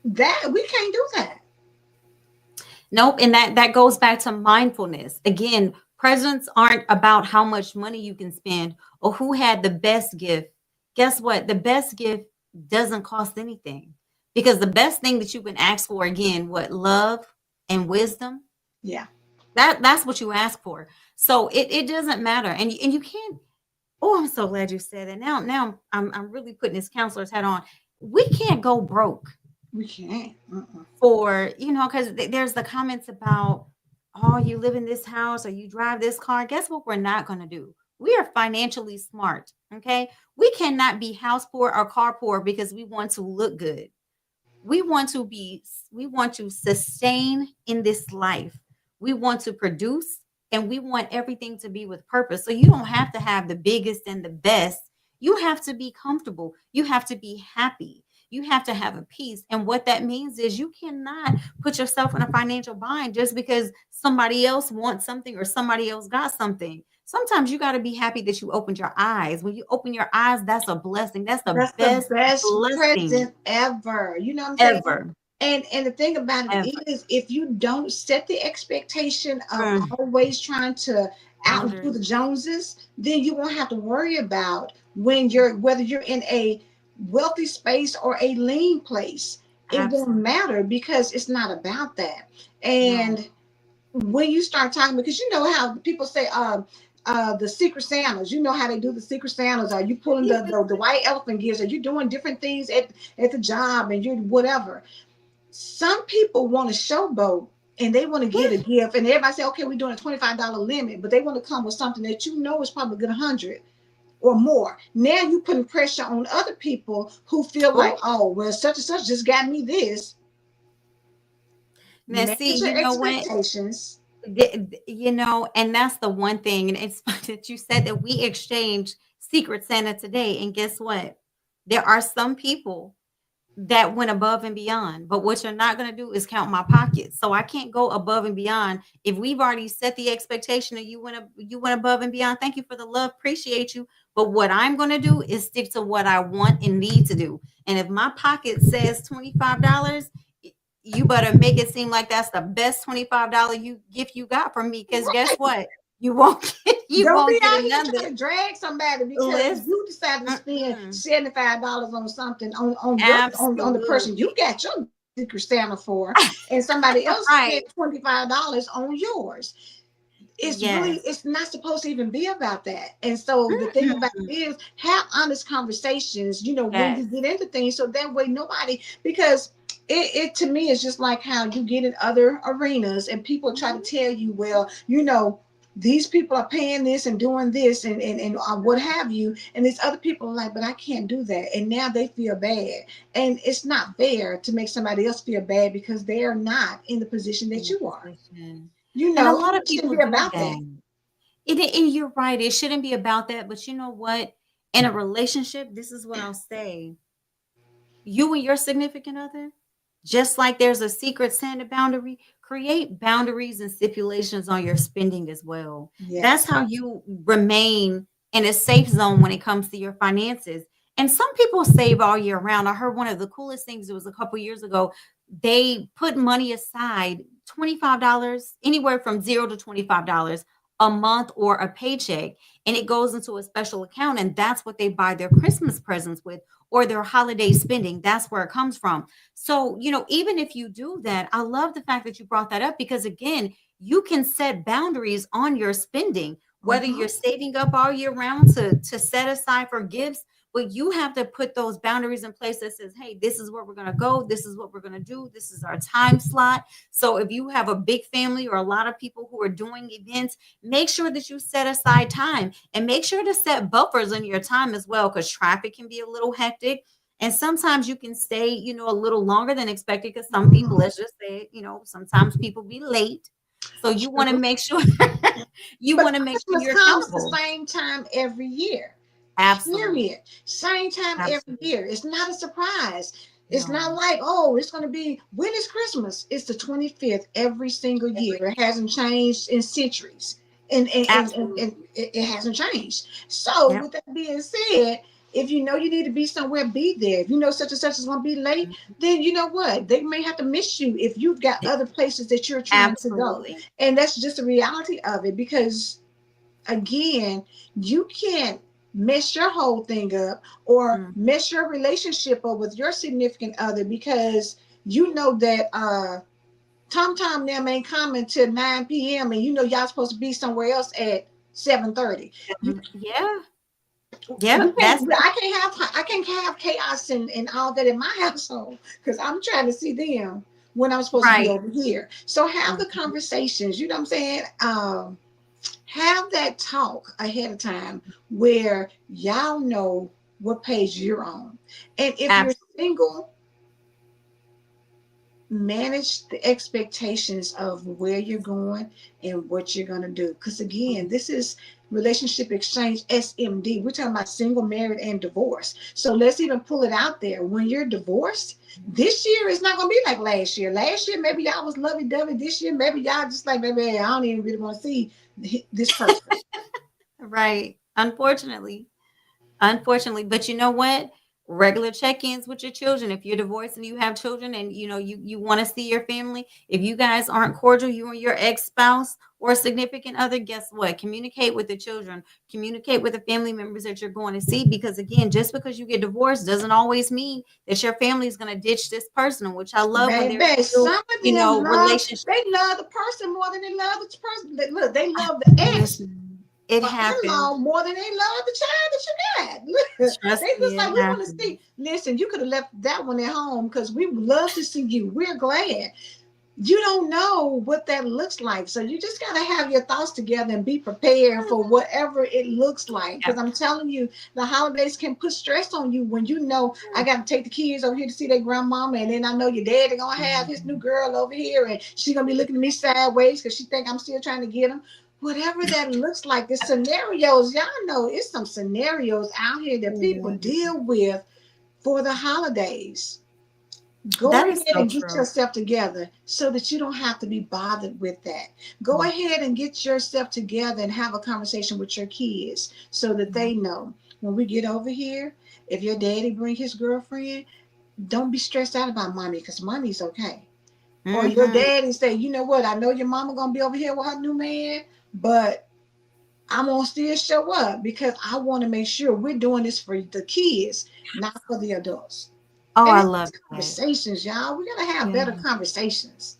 That we can't do that. Nope, and that goes back to mindfulness. Again, presents aren't about how much money you can spend or who had the best gift. Guess what? The best gift doesn't cost anything. Because the best thing that you can ask for, again, what, love and wisdom, Yeah. that's what you ask for. So it doesn't matter. And you can't. Oh, I'm so glad you said that. Now I'm really putting this counselor's hat on. We can't go broke We can't. Uh-uh. for, because there's the comments about, oh, you live in this house or you drive this car. Guess what we're not going to do? We are financially smart. Okay. We cannot be house poor or car poor because we want to look good. We want to sustain in this life. We want to produce, and we want everything to be with purpose. So you don't have to have the biggest and the best. You have to be comfortable. You have to be happy. You have to have a peace. And what that means is you cannot put yourself in a financial bind just because somebody else wants something or somebody else got something. Sometimes you got to be happy that you opened your eyes. When you open your eyes, that's a blessing. That's the That's the best best blessing present ever. You know what I'm saying? ever. And the thing about it Ever. is, if you don't set the expectation of Mm, always trying to outdo boundaries. the Joneses, then you won't have to worry about when you're, whether you're in a wealthy space or a lean place, it won't Absolutely. matter because it's not about that. No. And when you start talking, because you know how people say, the secret Santas, you know how they do the secret Santas, are you pulling the white elephant gears, are you doing different things at the job and you whatever. Some people want to showboat and they want to get a gift, and everybody say, okay, we're doing a $25 limit, but they want to come with something that you know is probably good 100 or more. Now you putting pressure on other people who feel like, Oh, oh, well, such and such just got me this. now see, Manage your you know what? expectations. You know, and that's the one thing, and it's funny that you said that we exchanged Secret Santa today, and guess what? There are some people that went above and beyond. But what you're not going to do is count my pockets. So I can't go above and beyond. If we've already set the expectation and you went above and beyond, thank you for the love, appreciate you. But what I'm going to do is stick to what I want and need to do. And if my pocket says $25, you better make it seem like that's the best $25 gift you got from me. Because guess what? You Don't be won't get out here another trying to drag somebody because list. you decided to spend Mm-mm. $75 on something on the person you Absolutely. got your secret Santa for, and somebody else Right. spent $25 on yours. It's really, Yes. it's not supposed to even be about that. And so the thing about it Mm-mm. is, have honest conversations, when you Yes. get into things, so that way nobody, because it to me is just like how you get in other arenas and people try to Mhm. tell you, well, these people are paying this and doing this and what have you, and these other people are like, but I can't do that, and now they feel bad. And it's not fair to make somebody else feel bad because they are not in the position that In a you are. position. And a lot of It shouldn't people be do about that. that. And you're right. It shouldn't be about that. But you know what? In a relationship, this is what I'll say. You and your significant other, just like there's a secret Santa boundary, create boundaries and stipulations on your spending as well. That's Yes. how you remain in a safe zone when it comes to your finances. And some people save all year round. I heard one of the coolest things, it was a couple years ago. They put money aside, $25, anywhere from 0 to $25 a month or a paycheck, and it goes into a special account. And that's what they buy their Christmas presents with or their holiday spending. That's where it comes from. So, even if you do that, I love the fact that you brought that up because, again, you can set boundaries on your spending, whether Mm-hmm. you're saving up all year round to set aside for gifts. But you have to put those boundaries in place that says, hey, this is where we're going to go. This is what we're going to do. This is our time slot. So if you have a big family or a lot of people who are doing events, make sure that you set aside time and make sure to set buffers in your time as well, because traffic can be a little hectic. And sometimes you can stay, a little longer than expected because some people, Mm-hmm. let's just say, sometimes people be late. So you want to True. make sure you But want to make sure Christmas you're comes the accountable. same time every year. Absolutely. Period. Same time every Absolutely. year. It's not a surprise. It's not No. like, oh, it's going to be, when is Christmas? It's the 25th every single year. It hasn't changed in centuries. And Absolutely. it hasn't changed. So, Yep. with that being said, if you know you need to be somewhere, be there. If you know such and such is going to be late, Mhm. then you know what? They may have to miss you if you've got other places that you're trying to go. Absolutely. And that's just the reality of it because again, you can't mess your whole thing up or Mhm. mess your relationship up with your significant other because you know that Tom Tom them ain't coming till 9 p.m. and you know y'all supposed to be somewhere else at 7:30. You Yeah. Yep. That's it. I can't have chaos and all that in my household because I'm trying to see them when I'm supposed to be Right. over here. So have the Mhm. conversations, you know what I'm saying? Have that talk ahead of time where y'all know what page you're on. And if you're Absolutely. single, manage the expectations of where you're going and what you're going to do. Because again, this is relationship exchange SMD. We're talking about single, married, and divorced. So let's even pull it out there. When you're divorced, this year is not going to be like last year. Last year, maybe y'all was lovey dovey. This year, maybe y'all just like, maybe I don't even really want to see this person. Right. Unfortunately. Unfortunately. But you know what? regular check-ins with your children. If you're divorced and you have children and you want to see your family, if you guys aren't cordial, you and your ex-spouse or significant other, guess what? Communicate with the children, communicate with the family members that you're going to see, because again, just because you get divorced doesn't always mean that your family is going to ditch this person, which I love when there's Baby, still, some of them relationship. they love the person more than they love the person. Look, they love the ex Listen, it or happens. in-law more than they love the child that you got. Look, Trust they me, just it like, we want to happens. see. Listen, you could have left that one at home because we would love to see you. We're glad. You don't know what that looks like. So you just got to have your thoughts together and be prepared for whatever it looks like. Yeah. Because I'm telling you, the holidays can put stress on you when you know I got to take the kids over here to see their grandmama. And then I know your daddy going to have his new girl over here. And she going to be looking at me sideways because she think I'm still trying to get them. Whatever that looks like, the scenarios, y'all know it's some scenarios out here that people deal with for the holidays. Go That is ahead so and get true. yourself together so that you don't have to be bothered with that. Go ahead and get yourself together and have a conversation with your kids so that they know when we get over here, if your daddy bring his girlfriend, don't be stressed out about mommy because mommy's okay. Or your Mm-hmm. daddy say, you know what, I know your mama gonna be over here with her new man, but I'm gonna still show up because I want to make sure we're doing this for the kids, not for the adults. Oh, And I it's love just that. conversations, y'all. We gotta have better Yeah. conversations.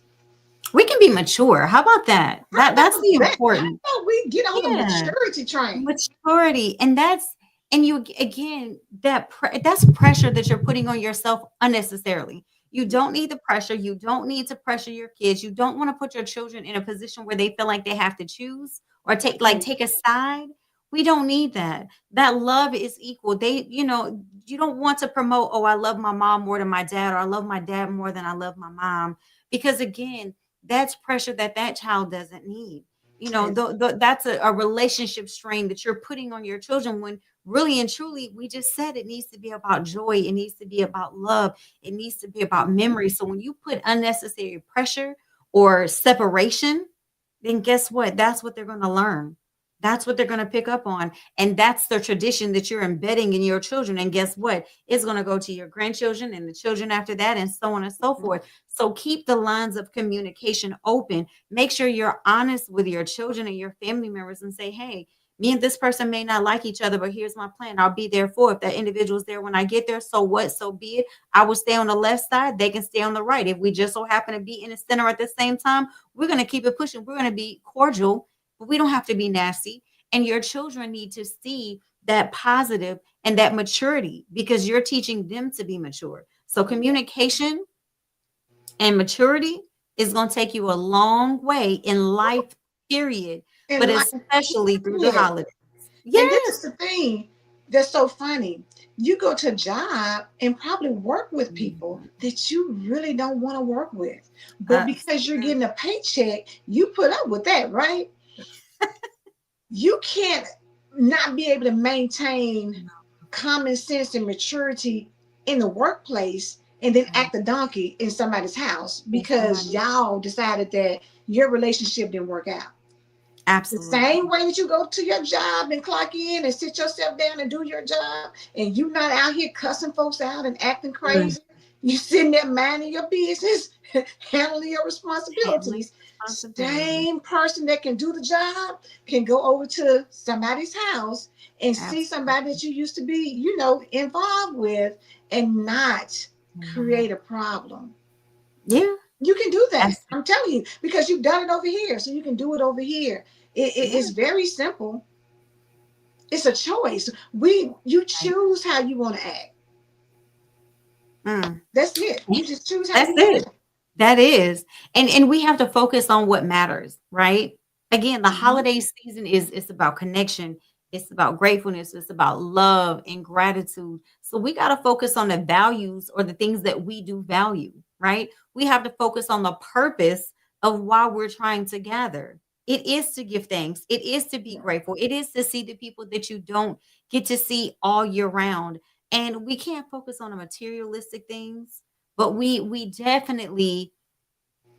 We can be mature. How about that? How That's about the that? How important. about we get on the Yeah. maturity train? Maturity. And you again, that's pressure that you're putting on yourself unnecessarily. You don't need the pressure. You don't need to pressure your kids. You don't want to put your children in a position where they feel like they have to choose or take a side. We don't need that. That love is equal. You don't want to promote, oh, I love my mom more than my dad, or I love my dad more than I love my mom. Because again, that's pressure that child doesn't need. That's a relationship strain that you're putting on your children, when really and truly, we just said it needs to be about joy, it needs to be about love, it needs to be about memory. So when you put unnecessary pressure or separation, then guess what? That's what they're going to learn. That's what they're going to pick up on. And that's the tradition that you're embedding in your children. And guess what? It's going to go to your grandchildren and the children after that, and so on and so forth. So keep the lines of communication open. Make sure you're honest with your children and your family members and say, hey, me and this person may not like each other, but here's my plan. I'll be there for if that individual's there when I get there. So what? So be it. I will stay on the left side. They can stay on the right. If we just so happen to be in the center at the same time, we're going to keep it pushing. We're going to be cordial, but we don't have to be nasty. And your children need to see that positive and that maturity, because you're teaching them to be mature. So communication and maturity is going to take you a long way in life, period, but And like, especially through the yeah. holidays. And this Yes. is the thing that's so funny. You go to a job and probably work with people Mhm. that you really don't want to work with. But because you're Absolutely. getting a paycheck, you put up with that, right? You can't not be able to maintain common sense and maturity in the workplace and then Right. act a donkey in somebody's house And because somebody, y'all decided that your relationship didn't work out. The same absolutely. way that you go to your job and clock in and sit yourself down and do your job, and you not out here cussing folks out and acting Mm. crazy. You sitting there minding your business, handling your Handling responsibilities. responsibility. Same person that can do the job can go over to somebody's house and see somebody Absolutely. that you used to be, involved with and not No. create a problem. Yeah. You can do that. That's I'm telling you, because you've done it over here, so you can do it over here. yeah. It's very simple. It's a choice. You Right. choose how you want to act. Mm. That's it. You just choose how That's you want it. to act. That is. And we have to focus on what matters, right? Again, the Mhm. holiday season is it's about connection, it's about gratefulness, it's about love and gratitude. So we got to focus on the values or the things that we do value, right? We have to focus on the purpose of why we're trying to gather. It is to give thanks. It is to be Yeah. grateful. It is to see the people that you don't get to see all year round. And we can't focus on the materialistic things, but we definitely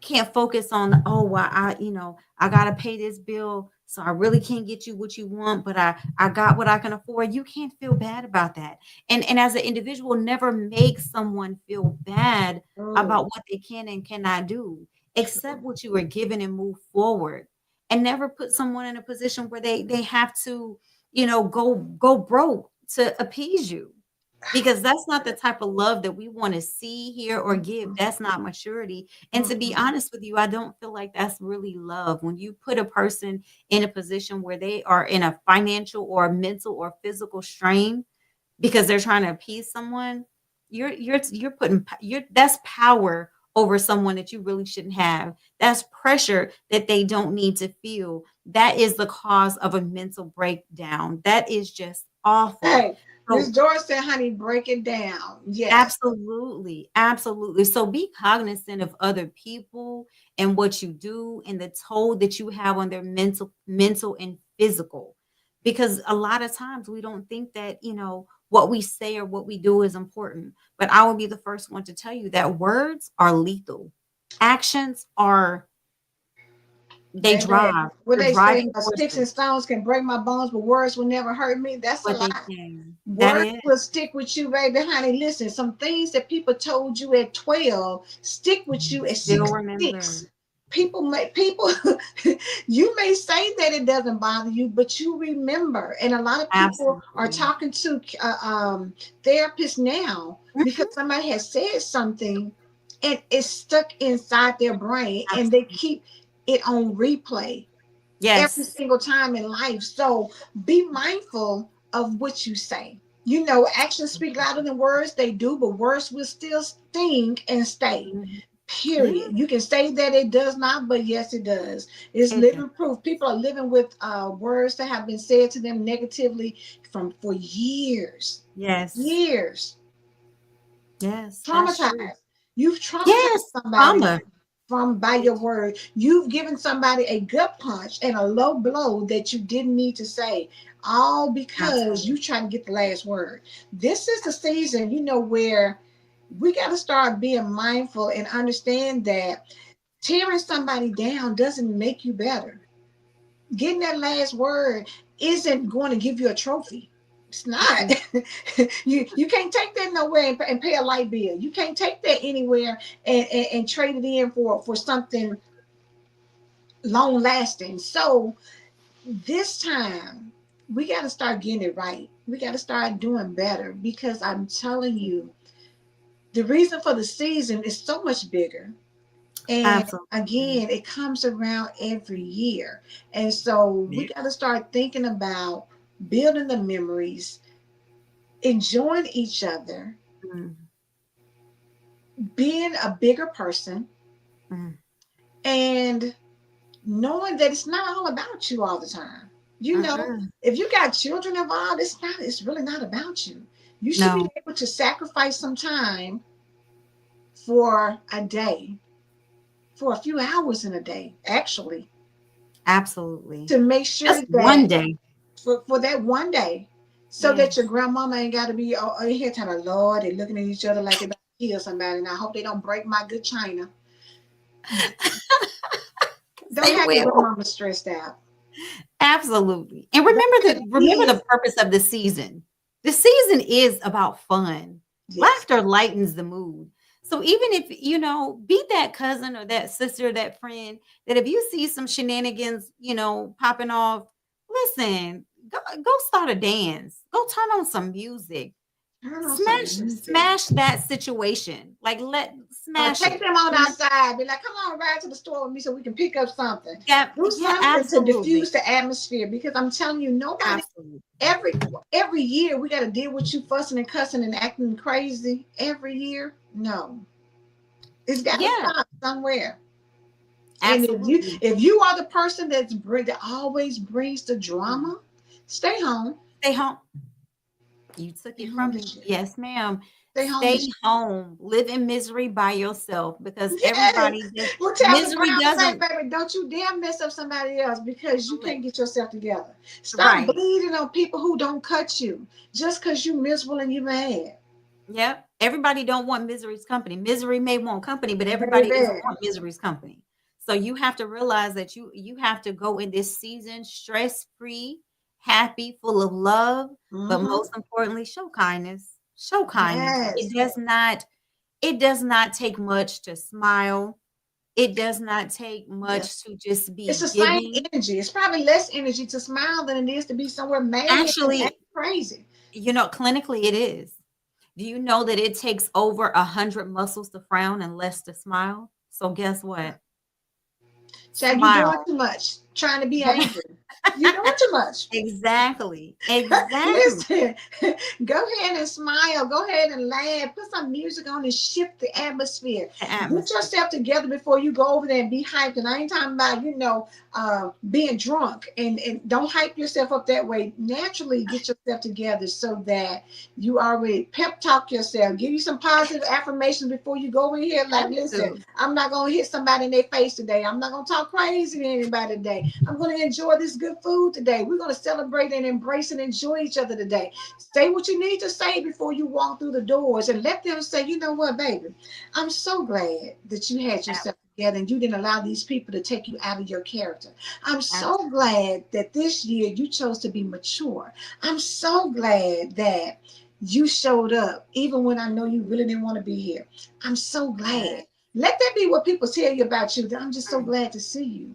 can't focus on, oh, well, I gotta pay this bill, so I really can't get you what you want, but I got what I can afford. You can't feel bad about that. And as an individual, never make someone feel bad Oh, about what they can and cannot do. Accept true. what you were given and move forward. And never put someone in a position where they have to, go broke to appease you, because that's not the type of love that we want to see here or give. That's not maturity. And to be Mm-mm. honest with you, I don't feel like that's really love. When you put a person in a position where they are in a financial or mental or physical strain because they're trying to appease someone, you're putting you're that's power over someone that you really shouldn't have. That's pressure that they don't need to feel. That is the cause of a mental breakdown. That is just awful. Hey, Miss So Doris said, honey, break it down. Yes. absolutely, absolutely. So be cognizant of other people and what you do and the toll that you have on their mental and physical. Because a lot of times we don't think that, what we say or what we do is important. But I will be the first one to tell you that words are lethal. Actions are they Baby, drive. what They're they say, driving sticks and forces, stones can break my bones, but words will never hurt me. That's a but they lie. can. That Words is will stick with you, baby. Honey, listen, some things that people told you at 12 stick with you at still remember. 66. People you may say that it doesn't bother you, but you remember. And a lot of people are Absolutely. talking to therapists now because Mhm. somebody has said something and it's stuck inside their brain and they Absolutely. keep it on replay every Yes. single time in life. So be mindful of what you say. Actions speak louder than words. They do, but words will still sting and stay. Mhm. Yeah, Period. You can say that it does not, but yes, it does. It's it does. living proof. People are living with words that have been said to them negatively for years. Yes. Years. Yes, that's true. Traumatized. You've traumatized Yes, somebody trauma. from by your word. You've given somebody a gut punch and a low blow that you didn't need to say, all because Absolutely. you trying to get the last word. This is the season, where we got to start being mindful and understand that tearing somebody down doesn't make you better. Getting that last word isn't going to give you a trophy. It's not. Mm-mm. You can't take that nowhere and pay a light bill. You can't take that anywhere and trade it in for something long lasting. So this time we got to start getting it right. We got to start doing better because I'm telling you, the reason for the season is so much bigger. And Absolutely. again, it comes around every year. And so we got to start thinking about building the memories, enjoying each other, Mm, being a bigger person, mm, and knowing that it's not all about you all the time. mm-mm. If you got children involved, it's really not about you. You should be No, able to sacrifice some time for a day, for a few hours in a day, actually, absolutely. to make sure Just one that day. for that one day, so that your Yes. grandmama ain't got to be in here telling her, Lord, they're looking at each other like they're about to kill somebody. And I hope they don't break my good china. Don't They have your will. grandmama stressed out. Absolutely. And Don't remember have the your remember kids. the purpose of the season. The season is about fun. Yes. Laughter lightens the mood. So even if, be that cousin or that sister, that friend, that if you see some shenanigans, popping off, listen, go start a dance. Go turn on some music. Turn on some music. Smash that situation. Like let smash Take it. them on outside. Be like, come on, ride to the store with me so we can pick up something. Yeah, Do yeah, something to absolutely. diffuse the atmosphere because I'm telling you, nobody Absolutely. every year we got to deal with you fussing and cussing and acting crazy every year. No, it's got to Yeah, stop somewhere. And absolutely. if you are the person that always brings the Mm. drama, stay home. Stay home. You took Stay it home from me. this year. Yes, ma'am. Stay home Stay this year. home. Live in misery by yourself because Yes. everybody just We'll tell the misery ground say, doesn't baby, don't you dare mess up somebody else because you li- can't get yourself together. Stop right. bleeding on people who don't cut you just because you miserable and you mad. Yep. everybody don't want misery's company. Misery may want company, but everybody doesn't Baby. want misery's company. So you have to realize that you have to go in this season stress free, happy, full of love, but Mm-hmm. most importantly, show kindness. Show kindness. Yes. It does not take much to smile. It does not take Yes. much to just It's be the same giving. energy. It's probably less energy to smile than it is to be somewhere mad and act Actually, crazy. clinically it is. Do you know that it takes over 100 muscles to frown and less to smile? So guess what? Chad, you doing Smile. too much trying to be angry. You're doing too much. Exactly. Exactly. Listen, go ahead and smile. Go ahead and laugh. Put some music on and shift the atmosphere. The Get atmosphere. yourself together before you go over there and be hyped. And I ain't talking about, being drunk. And don't hype yourself up that way. Naturally, get yourself together so that you already pep talk yourself. Give you some positive affirmations before you go in here. Like, Have listen, to. I'm not going to hit somebody in their face today. I'm not going to talk crazy to anybody today. I'm going to enjoy this good food today. We're going to celebrate and embrace and enjoy each other today. Say what you need to say before you walk through the doors and let them say, you know what, baby, I'm so glad that you had yourself together and you didn't allow these people to take you out of your character. I'm so Absolutely. glad that this year you chose to be mature. I'm so glad that you showed up even when I know you really didn't want to be here. I'm so glad. Let that be what people tell you about you. That I'm just so glad to see you.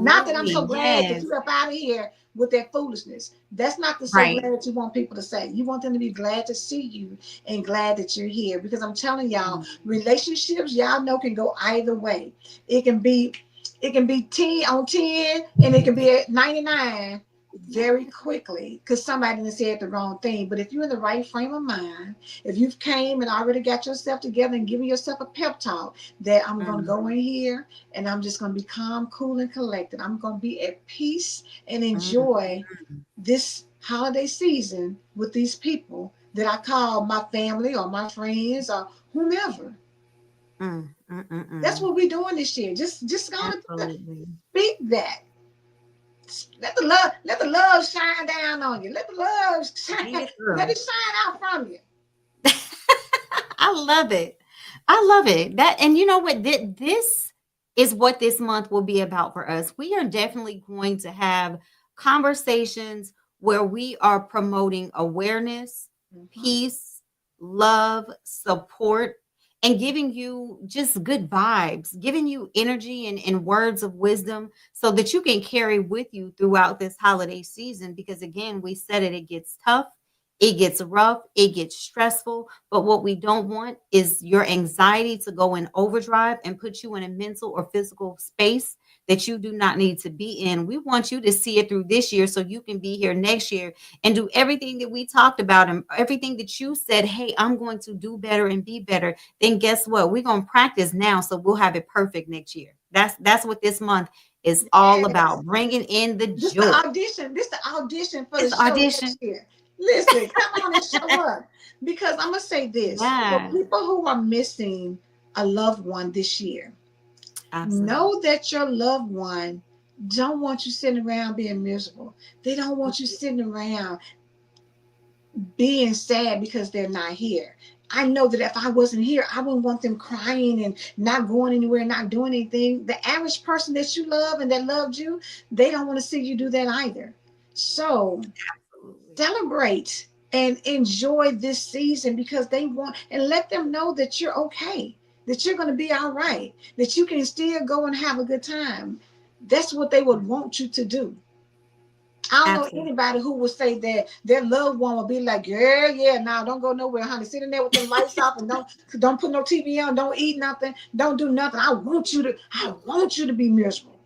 Not that I'm so Absolutely. glad that Yes. you up out of here with that foolishness. That's not the so Right. glad that you want people to say. You want them to be glad to see you and glad that you're here. Because I'm telling y'all, Mhm. relationships, y'all know, can go either way. It can be it can be 10 on 10 and it can be at 99 very quickly because somebody done said the wrong thing. But if you're in the right frame of mind, if you've came and already got yourself together and giving yourself a pep talk that I'm gonna Mhm. go in here and I'm just going to be calm, cool, and collected. I'm going to be at peace and Mhm. enjoy this holiday season with these people that I call my family or my friends or whomever. Mm, mm, mm, That's mm. what we're doing this year. Just gonna Absolutely. speak that. Let the love shine down on you. Let the love shine. Speed it Let through. it shine out from you. I love it. I love it. That and you know what? This is what this month will be about for us. We are definitely going to have conversations where we are promoting awareness, Mhm. peace, love, support, and giving you just good vibes, giving you energy and words of wisdom so that you can carry with you throughout this holiday season. Because again, we said it gets tough, it gets rough, it gets stressful, but what we don't want is your anxiety to go in overdrive and put you in a mental or physical space that you do not need to be in. We want you to see it through this year so you can be here next year and do everything that we talked about and everything that you said, hey, I'm going to do better and be better. Then guess what? We're going to practice now so we'll have it perfect next year. That's what this month is all Yes. about, bringing in the This the joy. audition. This the audition for the It's show audition. next year. Listen, come on and show up. Because I'm gonna say this for Yeah, people who are missing a loved one this year, absolutely. know that your loved one don't want you sitting around being miserable. They don't want you sitting around being sad because they're not here. I know that if I wasn't here, I wouldn't want them crying and not going anywhere, not doing anything. The average person that you love and that loved you, they don't want to see you do that either. So Absolutely. celebrate and enjoy this season because they want, and let them know that you're okay, that you're going to be all right, that you can still go and have a good time. That's what they would want you to do. I don't know Absolutely. anybody who would say that their loved one would be like, "Girl, yeah, now don't go nowhere, honey. Sit in there with them lights off and don't put no TV on, don't eat nothing, don't do nothing. I want you to be miserable."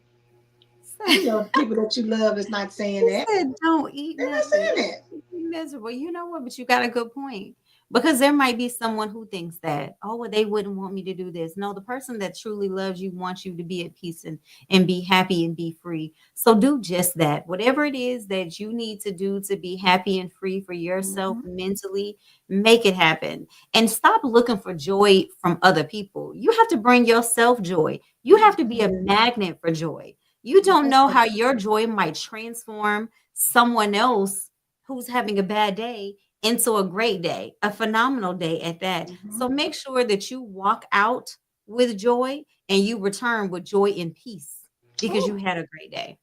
You know, people that you love is not saying He that. said, "Don't eat They're not saying nothing. that. Be miserable." You know what? But you got a good point. Because there might be someone who thinks that, oh, well, they wouldn't want me to do this. No, the person that truly loves you wants you to be at peace and be happy and be free. So do just that. Whatever it is that you need to do to be happy and free for yourself Mhm. mentally, make it happen. And stop looking for joy from other people. You have to bring yourself joy. You have to be a magnet for joy. You don't Yes, know ma'am. how your joy might transform someone else who's having a bad day into a great day, a phenomenal day at that. Mhm. So make sure that you walk out with joy and you return with joy and peace because you Oh, had a great day.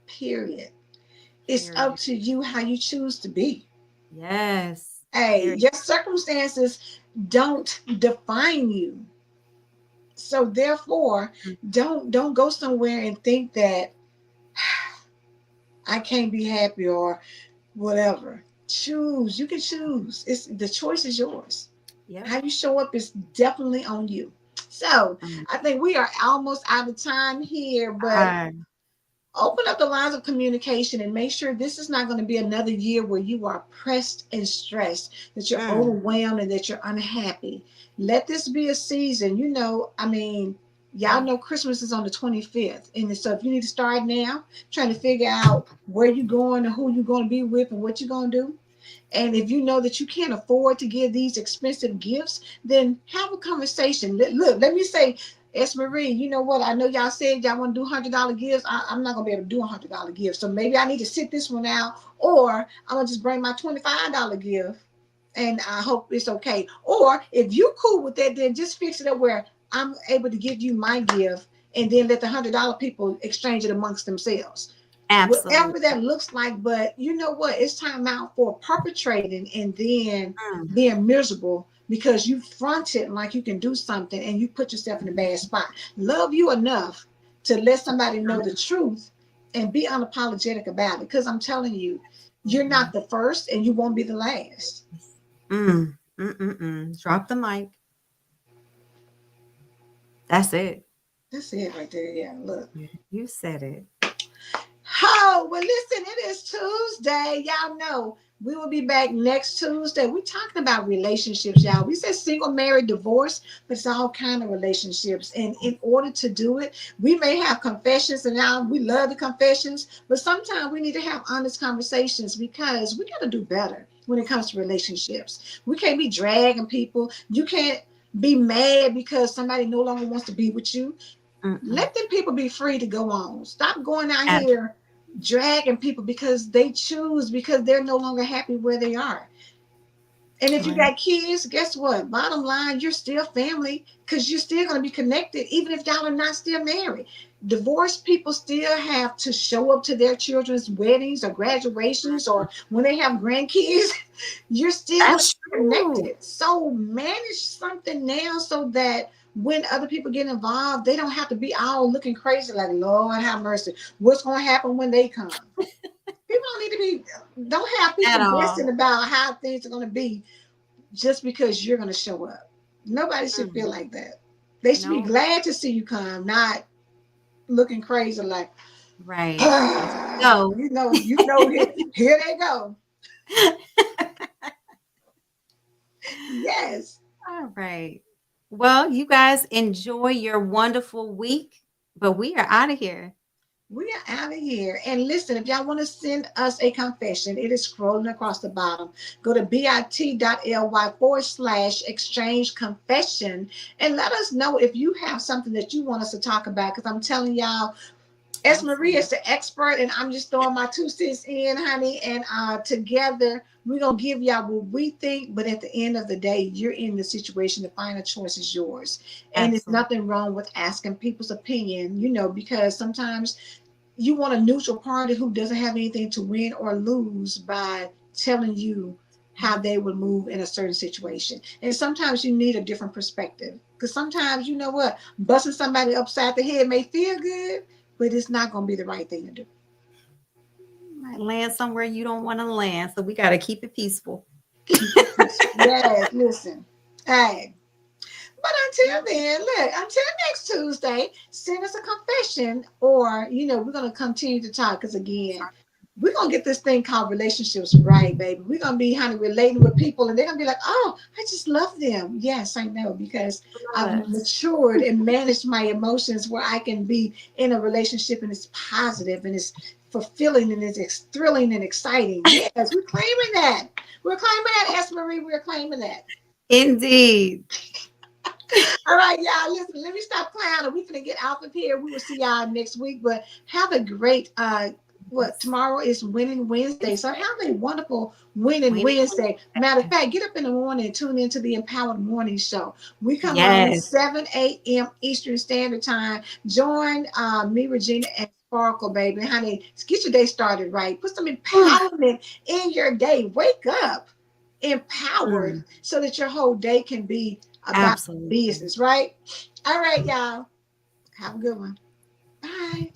period. It's up Period. to you how you choose to be. Yes. Hey, Period. your circumstances don't define you. So therefore, Mm. don't go somewhere and think that I can't be happy or whatever. Choose. You can choose. It's the choice is yours. Yep. How you show up is definitely on you. So Um, I think we are almost out of time here, but ah, open up the lines of communication and make sure this is not going to be another year where you are pressed and stressed, that you're mm, overwhelmed and that you're unhappy. Let this be a season. I mean, y'all know Christmas is on the 25th. And so if you need to start now, trying to figure out where you're going and who you're going to be with and what you're going to do. And if you know that you can't afford to give these expensive gifts, then have a conversation. Look, let me say, S. Marie, you know what? I know y'all said y'all want to do $100 gifts. I'm not going to be able to do $100 gifts. So maybe I need to sit this one out, or I'm going to just bring my $25 gift and I hope it's okay. Or if you cool with that, then just fix it up where I'm able to give you my gift and then let the $100 people exchange it amongst themselves, whatever absolutely. that looks like. But you know what? It's time out for perpetrating and then Mm, being miserable because you fronted like you can do something and you put yourself in a bad spot. Love you enough to let somebody know the truth and be unapologetic about it. Because I'm telling you, you're absolutely. not the first and you won't be the last. Drop the mic. That's it. That's it right there. Yeah, look. Yeah, you said it. Oh, well, listen, it is Tuesday. Y'all know we will be back next Tuesday. We're talking about relationships, y'all. We said single, married, divorce, but it's all kind of relationships. And in order to do it, we may have confessions, and now we love the confessions, but sometimes we need to have honest conversations because we got to do better when it comes to relationships. We can't be dragging people. You can't be mad because somebody no longer wants to be with you. Mm-mm. Let them people be free to go on. Stop going out Ab- here dragging people because they choose, because they're no longer happy where they are. And if you right. got kids, guess what? Bottom line, you're still family because you're still going to be connected, even if y'all are not still married. Divorced people still have to show up to their children's weddings or graduations Mhm. or when they have grandkids. You're still going to That's be true. connected. So manage something now so that when other people get involved, they don't have to be all looking crazy like, Lord have mercy. What's going to happen when they come? People don't need to be, don't have At people all. guessing about how things are going to be just because you're going to show up. Nobody should Mm. feel like that. They should be No. glad to see you come, not looking crazy like, Right. Here we go. here they go. Yes, All right. Well, you guys enjoy your wonderful week, but we are out of here. we are out of here. And listen, if y'all want to send us a confession, it is scrolling across the bottom. Go to bit.ly/exchange confession and let us know if you have something that you want us to talk about. Because I'm telling y'all, as Maria Absolutely. is the expert, and I'm just throwing my 2 cents in, honey. And together, we're going to give y'all what we think. But at the end of the day, you're in the situation. The final choice is yours. And there's Absolutely. nothing wrong with asking people's opinion, because sometimes you want a neutral party who doesn't have anything to win or lose by telling you how they would move in a certain situation. And sometimes you need a different perspective. Because sometimes, you know what, busting somebody upside the head may feel good, but it's not going to be the right thing to do. Might land somewhere you don't want to land. So we got to keep it peaceful. Keep it peaceful. Yes, listen. Hey, but until then, look, until next Tuesday, send us a confession or, we're going to continue to talk because, again, we're going to get this thing called relationships right, baby. We're going to be, honey, relating with people and they're going to be like, oh, I just love them. Yes, I know because I've Yes. matured and managed my emotions where I can be in a relationship and it's positive and it's fulfilling and it's thrilling and exciting. Yes, we're claiming that. We're claiming that, S. Marie. We're claiming that. Indeed. All right, y'all. Listen, let me stop clowning. We're gonna get off of here. We will see y'all next week. But have a great what, Yes. tomorrow is Winning Wednesday. So have a wonderful Winning Winning Wednesday. Matter of Wednesday. fact, get up in the morning and tune into the Empowered Morning Show. We come on Yes. 7 a.m. Eastern Standard Time. Join me, Regina, and Sparkle, baby. Honey, get your day started right. Put some empowerment in your day. Wake up empowered Mm, so that your whole day can be about absolutely. business, right? All right, y'all. Have a good one. Bye.